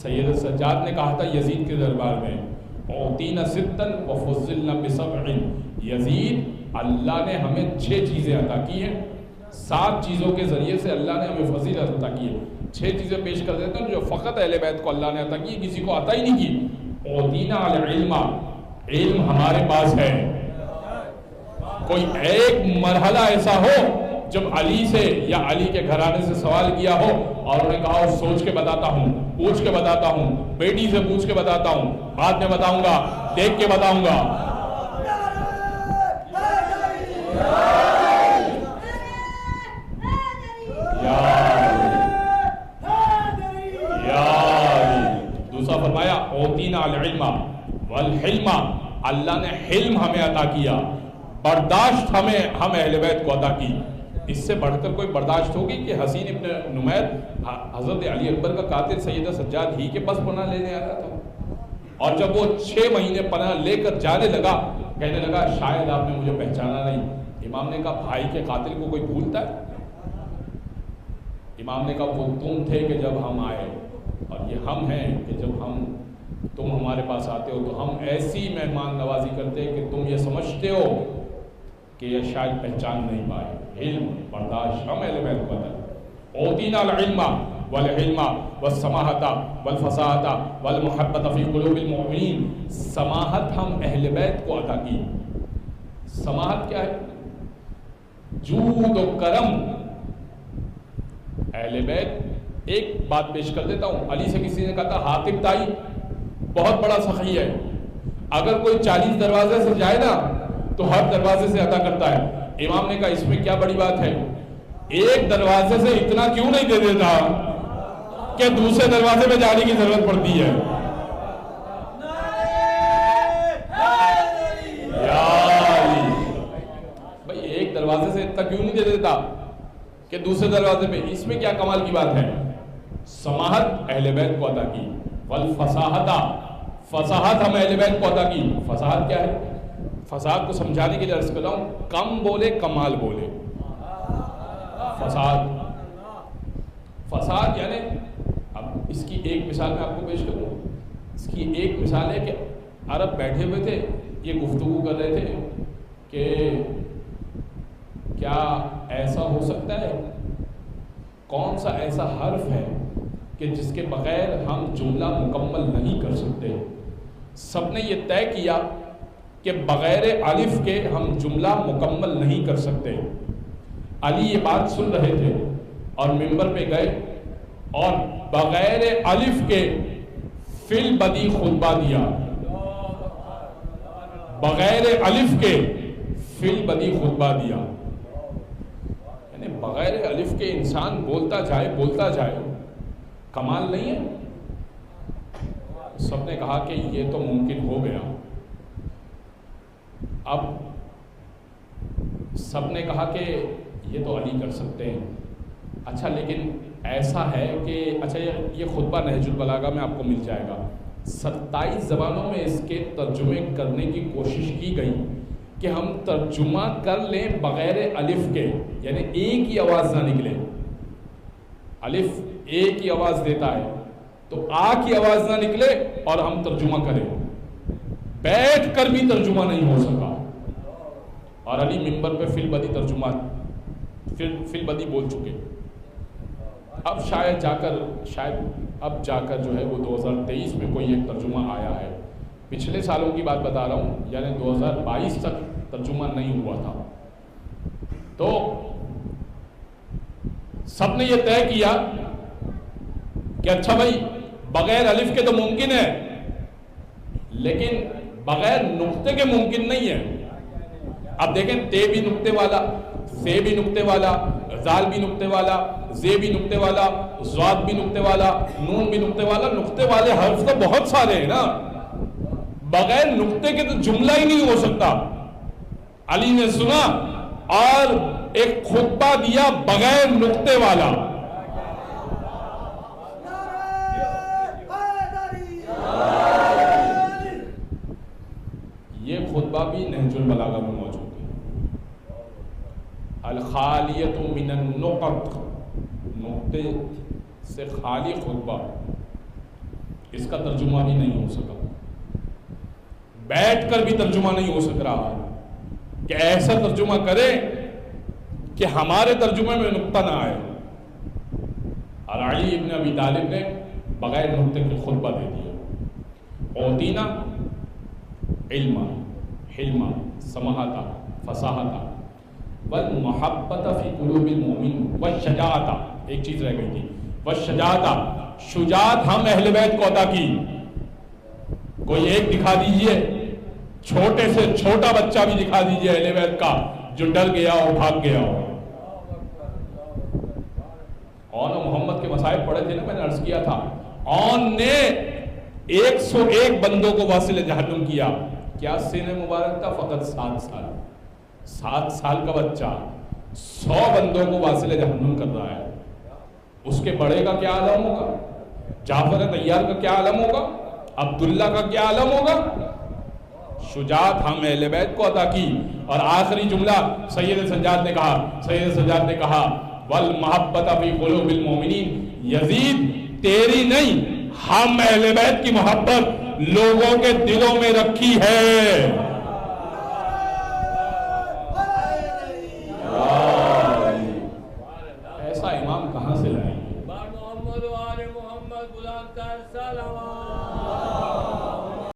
سید سجاد نے کہا تھا یزید کے دربار میں اوتینا ستن وفضلنا بسبع، یزید اللہ نے ہمیں 6 چیزیں عطا کی ہیں، 7 چیزوں کے ذریعے سے اللہ نے ہمیں فضیلت عطا کی ہے. 6 چیزیں پیش کر دیتے ہیں جو فقط اہل بیت کو اللہ نے عطا کی، کسی کو عطا ہی نہیں کی. اوتینا العلم، علم ہمارے پاس ہے. کوئی ایک مرحلہ ایسا ہو جب علی سے یا علی کے گھرانے سے سوال کیا ہو اور انہوں نے کہا سوچ کے بتاتا ہوں، پوچھ کے بتاتا ہوں، بیٹی سے پوچھ کے بتاتا ہوں، بعد میں بتاؤں گا، دیکھ کے بتاؤں گا. دوسرا فرمایا اوتینا العلم والحلم، اللہ نے حلم ہمیں عطا کیا، برداشت ہم اہل بیت کو عطا کی. اس سے بڑھ کر کوئی برداشت ہوگی کہ حسین ابن نمیر حضرت علی اکبر کا قاتل سیدہ سجاد ہی کے پاس پناہ لینے آیا تھا، اور جب وہ 6 مہینے پناہ لے کر جانے لگا کہنے لگا شاید آپ نے مجھے پہچانا نہیں. امام نے کہا بھائی کے قاتل کو کوئی بھولتا ہے؟ امام نے کہا وہ تم تھے کہ جب ہم آئے، اور یہ ہم ہیں کہ جب تم ہمارے پاس آتے ہو تو ہم ایسی مہمان نوازی کرتے ہیں کہ تم یہ سمجھتے ہو کہ یہ شاید پہچان نہیں پائے. علم، برداشت ہم اہل بیت کو عطا. اوتینا العلم والحلم والسماحت والفصاحت والمحبت فی قلوب المؤمنین، سماحت ہم اہل بیت کو عطا کی. سماحت کیا ہے؟ جود و کرم. اہل بیت، ایک بات پیش کر دیتا ہوں، علی سے کسی نے کہا تھا حاتب تائی بہت بڑا سخی ہے، اگر کوئی 40 دروازے سے جائے نا تو ہر دروازے سے عطا کرتا ہے. امام نے کہا اس میں کیا بڑی بات ہے، ایک دروازے سے اتنا کیوں نہیں دے دیتا کہ دوسرے دروازے پہ جانے کی ضرورت پڑتی ہے. بھائی ایک دروازے سے اتنا کیوں نہیں دے دیتا کہ دوسرے دروازے پہ، اس میں کیا کمال کی بات ہے. سماحت اہل بیت کو عطا کی. والفصاحت، فصاحت ہم اہل بیت کو عطا کی. فصاحت کیا ہے؟ فساد کو سمجھانے کے لیے عرض کر رہا ہوں، کم بولے کمال بولے. فساد یعنی، اب اس کی ایک مثال میں آپ کو پیش کروں. اس کی ایک مثال ہے کہ عرب بیٹھے ہوئے تھے، یہ گفتگو کر رہے تھے کہ کیا ایسا ہو سکتا ہے، کون سا ایسا حرف ہے کہ جس کے بغیر ہم جملہ مکمل نہیں کر سکتے. سب نے یہ طے کیا کہ بغیر الف کے ہم جملہ مکمل نہیں کر سکتے. علی یہ بات سن رہے تھے اور منبر پہ گئے اور بغیر الف کے فی البدی خطبہ دیا. بغیر الف کے فی البدی خطبہ دیا، یعنی بغیر الف کے انسان بولتا جائے کمال نہیں ہے. سب نے کہا کہ یہ تو ممکن ہو گیا. اب سب نے کہا کہ یہ تو علی کر سکتے ہیں. اچھا لیکن ایسا ہے کہ اچھا یہ خطبہ نہج البلاغہ میں آپ کو مل جائے گا. 27 زبانوں میں اس کے ترجمے کرنے کی کوشش کی گئی کہ ہم ترجمہ کر لیں بغیر الف کے، یعنی ایک ہی آواز نہ نکلے. الف ایک ہی آواز دیتا ہے تو آ کی آواز نہ نکلے اور ہم ترجمہ کریں. بیٹھ کر بھی ترجمہ نہیں ہو سکا اور علی منبر پہ فی البدی ترجمہ فی البدی بول چکے. اب شاید اب جا کر جو ہے وہ 2023 میں کوئی ایک ترجمہ آیا ہے. پچھلے سالوں کی بات بتا رہا ہوں، یعنی 2022 تک ترجمہ نہیں ہوا تھا. تو سب نے یہ طے کیا کہ اچھا بھائی بغیر الف کے تو ممکن ہے لیکن بغیر نقطے کے ممکن نہیں ہے. اب دیکھیں تے بھی نقطے والا، سے بھی نقطے والا، زال بھی نقطے والا، زے بھی نقطے والا، زواد بھی نقطے والا، نون بھی نقطے والا. نقطے والے حرف تو بہت سارے ہیں نا، بغیر نقطے کے تو جملہ ہی نہیں ہو سکتا. علی نے سنا اور ایک خطبہ دیا بغیر نقطے والا. یہ خطبہ بھی نہج البلاغہ میں موجود ہے. الخالیۃ من النقط، نقطے سے خالی خطبہ. اس کا ترجمہ بھی نہیں ہو سکا، بیٹھ کر بھی ترجمہ نہیں ہو سک رہا کہ ایسا ترجمہ کرے کہ ہمارے ترجمے میں نقطہ نہ آئے۔ اور علی ابن ابی طالب نے بغیر نقطے کے خطبہ دے دیا، اوتینا علما حلما سماحتا فصاحتا والمحبت فی قلوب المؤمن والشجاعتا، ایک چیز رہ گئی تھی، والشجاعتا، شجاعت ہم اہل بیت کو عطا کی۔ کوئی ایک دکھا دیجئے، چھوٹے سے چھوٹا بچہ بھی دکھا دیجئے اہل بیت کا جو ڈر گیا ہو، بھاگ گیا ہو۔ اور محمد کے مصائب پڑھے تھے نا، میں نے عرض کیا تھا، اون نے 101 بندوں کو واصل جہنم کیا۔ کیا سن مبارک کا؟ فقط 7 سال، 7 سال کا بچہ 100 بندوں کو واصل جہنم کر رہا ہے۔ اس کے بڑے کا کیا عالم ہوگا؟ جعفر طیار کا کیا عالم ہوگا؟ عبداللہ کا کیا عالم ہوگا؟ شجاعت ہم اہل بیت کو عطا کی۔ اور آخری جملہ سید سجاد نے کہا، سید سجاد نے کہا والمحبت فی قلوب المؤمنین، یزید تیری نہیں، ہم اہل بیت کی محبت لوگوں کے دلوں میں رکھی ہے۔